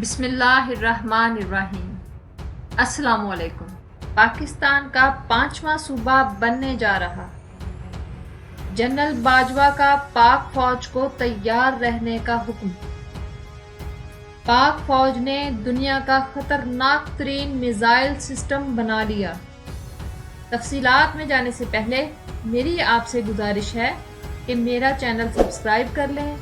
बिस्मिल्लाहिर्रहमानिर्रहीम। अस्सलाम वालेकुम। पाकिस्तान का 5वां सूबा बनने जा रहा। जनरल बाजवा का पाक फौज को तैयार रहने का हुक्म। पाक फौज ने दुनिया का खतरनाक तरीन मिसाइल सिस्टम बना लिया। तफसीलात में जाने से पहले मेरी आपसे गुजारिश है कि मेरा चैनल सब्सक्राइब कर लें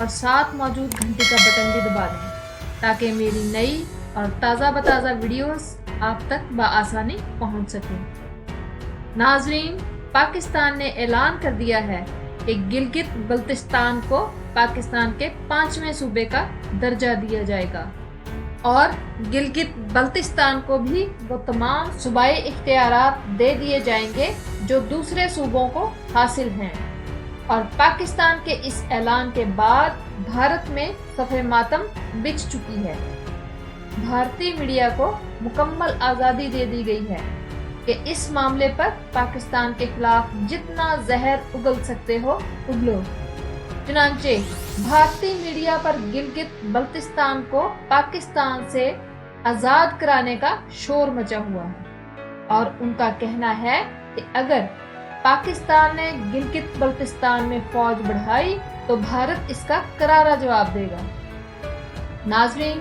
और साथ मौजूद घंटी का बटन भी दबा दें ताकि मेरी नई और ताज़ा बताज़ा वीडियोस आप तक बआसानी पहुंच सकें। नाजरीन, पाकिस्तान ने ऐलान कर दिया है कि गिलगित बल्तिस्तान को पाकिस्तान के 5वें सूबे का दर्जा दिया जाएगा और गिलगित बल्तिस्तान को भी वो तमाम सूबाई इख्तियारात दे दिए जाएंगे जो दूसरे सूबों को हासिल हैं। और पाकिस्तान के इस ऐलान के बाद भारत में सफ़े मातम बिछ चुकी है। भारतीय मीडिया को मुकम्मल आज़ादी दे दी गई है कि इस मामले पर पाकिस्तान के खिलाफ जितना जहर उगल सकते हो उगलो। चुनांचे भारतीय मीडिया पर गिलगित बल्तिस्तान को पाकिस्तान से आज़ाद कराने का शोर मचा हुआ है और उनका कहना है कि अगर पाकिस्तान ने गिलगित बल्तिस्तान में फौज बढ़ाई तो भारत इसका करारा जवाब देगा। नाजरीन,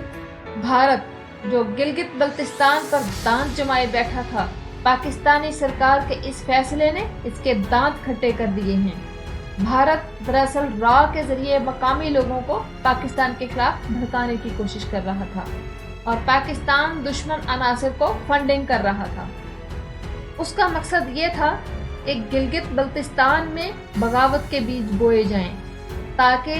भारत जो गिलगित बल्तिस्तान पर दांत जमाए बैठा था, पाकिस्तानी सरकार के इस फैसले ने इसके दांत खट्टे कर दिए हैं। भारत दरअसल रॉ के जरिए मकामी लोगों को पाकिस्तान के खिलाफ भड़काने की कोशिश कर रहा था और पाकिस्तान दुश्मन अनासिर को फंडिंग कर रहा था। उसका मकसद ये था कि गिलगित बल्तिस्तान में बगावत के बीज बोए जाएं ताकि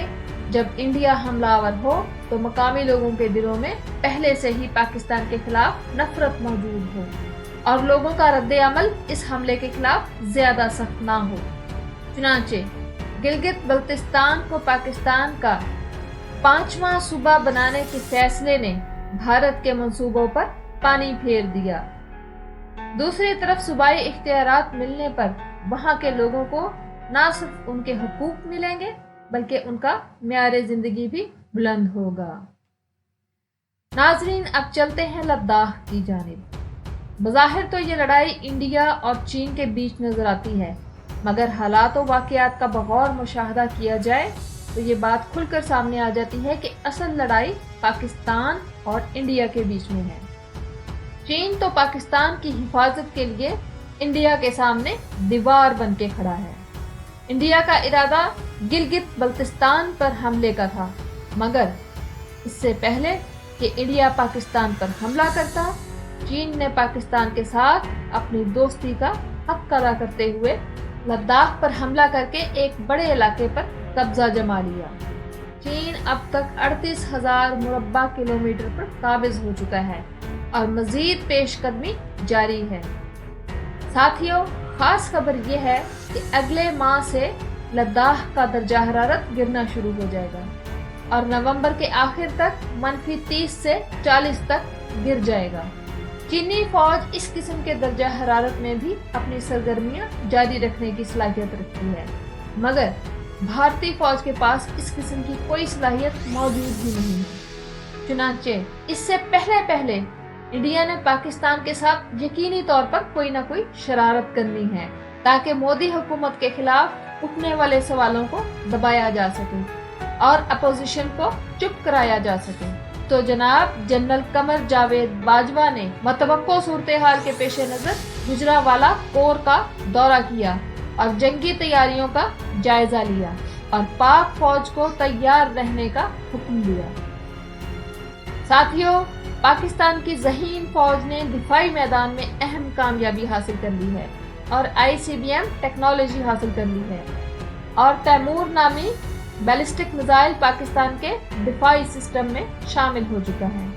जब इंडिया हमलावर हो तो मकामी लोगों के दिलों में पहले से ही पाकिस्तान के खिलाफ नफरत मौजूद हो और लोगों का रद्द अमल इस हमले के खिलाफ ज्यादा सख्त ना हो। चुनांचे गिलगित बल्तिस्तान को पाकिस्तान का 5वां सूबा बनाने के फैसले ने भारत के मंसूबों पर पानी फेर दिया। दूसरी तरफ सूबाई इख्तियारात मिलने पर वहां के लोगों को न सिर्फ उनके हुकूक मिलेंगे बल्कि उनका म्यार जिंदगी भी बुलंद होगा। नाजरीन, अब चलते हैं लद्दाख की जानिब। बज़ाहिर तो ये लड़ाई इंडिया और चीन के बीच नजर आती है, मगर हालात और वाक़यात का बगौर मुशाहदा किया जाए तो ये बात खुलकर सामने आ जाती है कि असल लड़ाई पाकिस्तान और इंडिया के बीच में है। चीन तो पाकिस्तान की हिफाजत के लिए इंडिया के सामने दीवार बन के खड़ा है। इंडिया का इरादा गिलगित बल्तिस्तान पर हमले का था, मगर इससे पहले कि इंडिया पाकिस्तान पर हमला करता, चीन ने पाकिस्तान के साथ अपनी दोस्ती का हक अदा करते हुए लद्दाख पर हमला करके एक बड़े इलाके पर कब्जा जमा लिया। चीन अब तक 38,000 मुरब्बा किलोमीटर पर काबिज हो चुका है और मजीद पेशकदमी जारी है। साथियों, खास खबर यह है कि अगले माह से लद्दाख का दर्जा हरारत गिरना शुरू हो जाएगा और नवंबर के आखिर तक -30 से 40 तक गिर जाएगा। चीनी फौज इस किस्म के दर्जा हरारत में भी अपनी सरगर्मियां जारी रखने की सलाहियत रखती है, मगर भारतीय फौज के पास इस किस्म की कोई सलाहियत मौजूद ही नहीं है। चुनांचे इससे पहले इंडिया ने पाकिस्तान के साथ यकीनी तौर पर कोई ना कोई शरारत करनी है ताकि मोदी हुकूमत के खिलाफ उठने वाले सवालों को दबाया जा सके और अपोजिशन को चुप कराया जा सके। तो जनाब जनरल कमर जावेद बाजवा ने मतवक्को सूरत हाल के पेश नजर गुजरावाला कोर का दौरा किया और जंगी तैयारियों का जायजा लिया और पाक फौज को तैयार रहने का हुक्म दिया। साथियों, पाकिस्तान की ज़हीन फौज ने दिफाई मैदान में अहम कामयाबी हासिल कर ली है और ICBM टेक्नोलॉजी हासिल कर ली है और तैमूर नामी बैलिस्टिक मिसाइल पाकिस्तान के दिफाई सिस्टम में शामिल हो चुका है।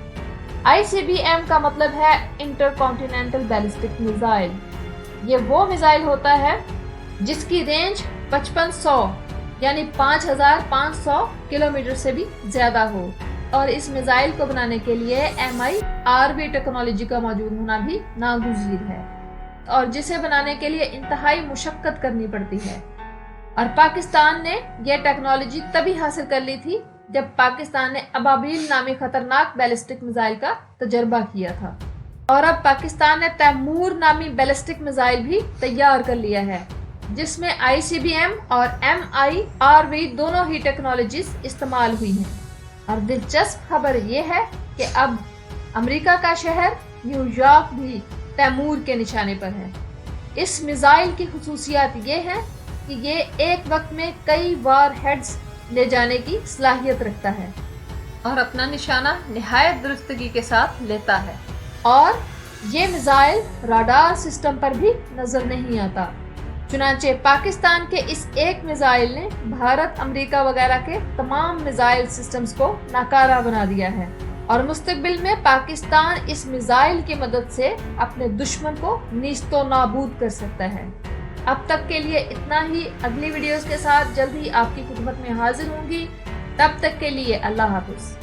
ICBM का मतलब है इंटरकॉन्टिनेंटल बैलिस्टिक मिसाइल। ये वो मिसाइल होता है जिसकी रेंज 5500 यानी 5500 किलोमीटर से भी ज्यादा हो और इस मिसाइल को बनाने के लिए MIRV टेक्नोलॉजी का मौजूद होना भी नागुज़ीर है और जिसे बनाने के लिए इंतहाई मुशक्कत करनी पड़ती है। और पाकिस्तान ने यह टेक्नोलॉजी तभी हासिल कर ली थी جب پاکستان نے ابابیل نامی خطرناک بیلسٹک میزائل کا تجربہ کیا تھا، اور اب پاکستان نے تیمور نامی بیلسٹک میزائل بھی تیار کر لیا ہے، جس میں ICBM اور MIRV دونوں ہی ٹیکنالوجیز استعمال ہوئی ہیں۔ اور دلچسپ خبر یہ ہے کہ اب امریکہ کا شہر نیو یارک بھی تیمور کے نشانے پر ہے۔ اس میزائل کی خصوصیات یہ ہے کہ یہ ایک وقت میں کئی وار ہیڈز لے جانے کی صلاحیت رکھتا ہے اور اپنا نشانہ نہایت درستگی کے ساتھ لیتا ہے، اور یہ میزائل راڈار سسٹم پر بھی نظر نہیں آتا۔ چنانچہ پاکستان کے اس ایک میزائل نے بھارت، امریکہ وغیرہ کے تمام میزائل سسٹمز کو ناکارہ بنا دیا ہے، اور مستقبل میں پاکستان اس میزائل کی مدد سے اپنے دشمن کو نیست و نابود کر سکتا ہے۔ اب تک کے لیے اتنا ہی، اگلی ویڈیوز کے ساتھ جلد ہی آپ کی خدمت میں حاضر ہوں گی، تب تک کے لیے اللہ حافظ۔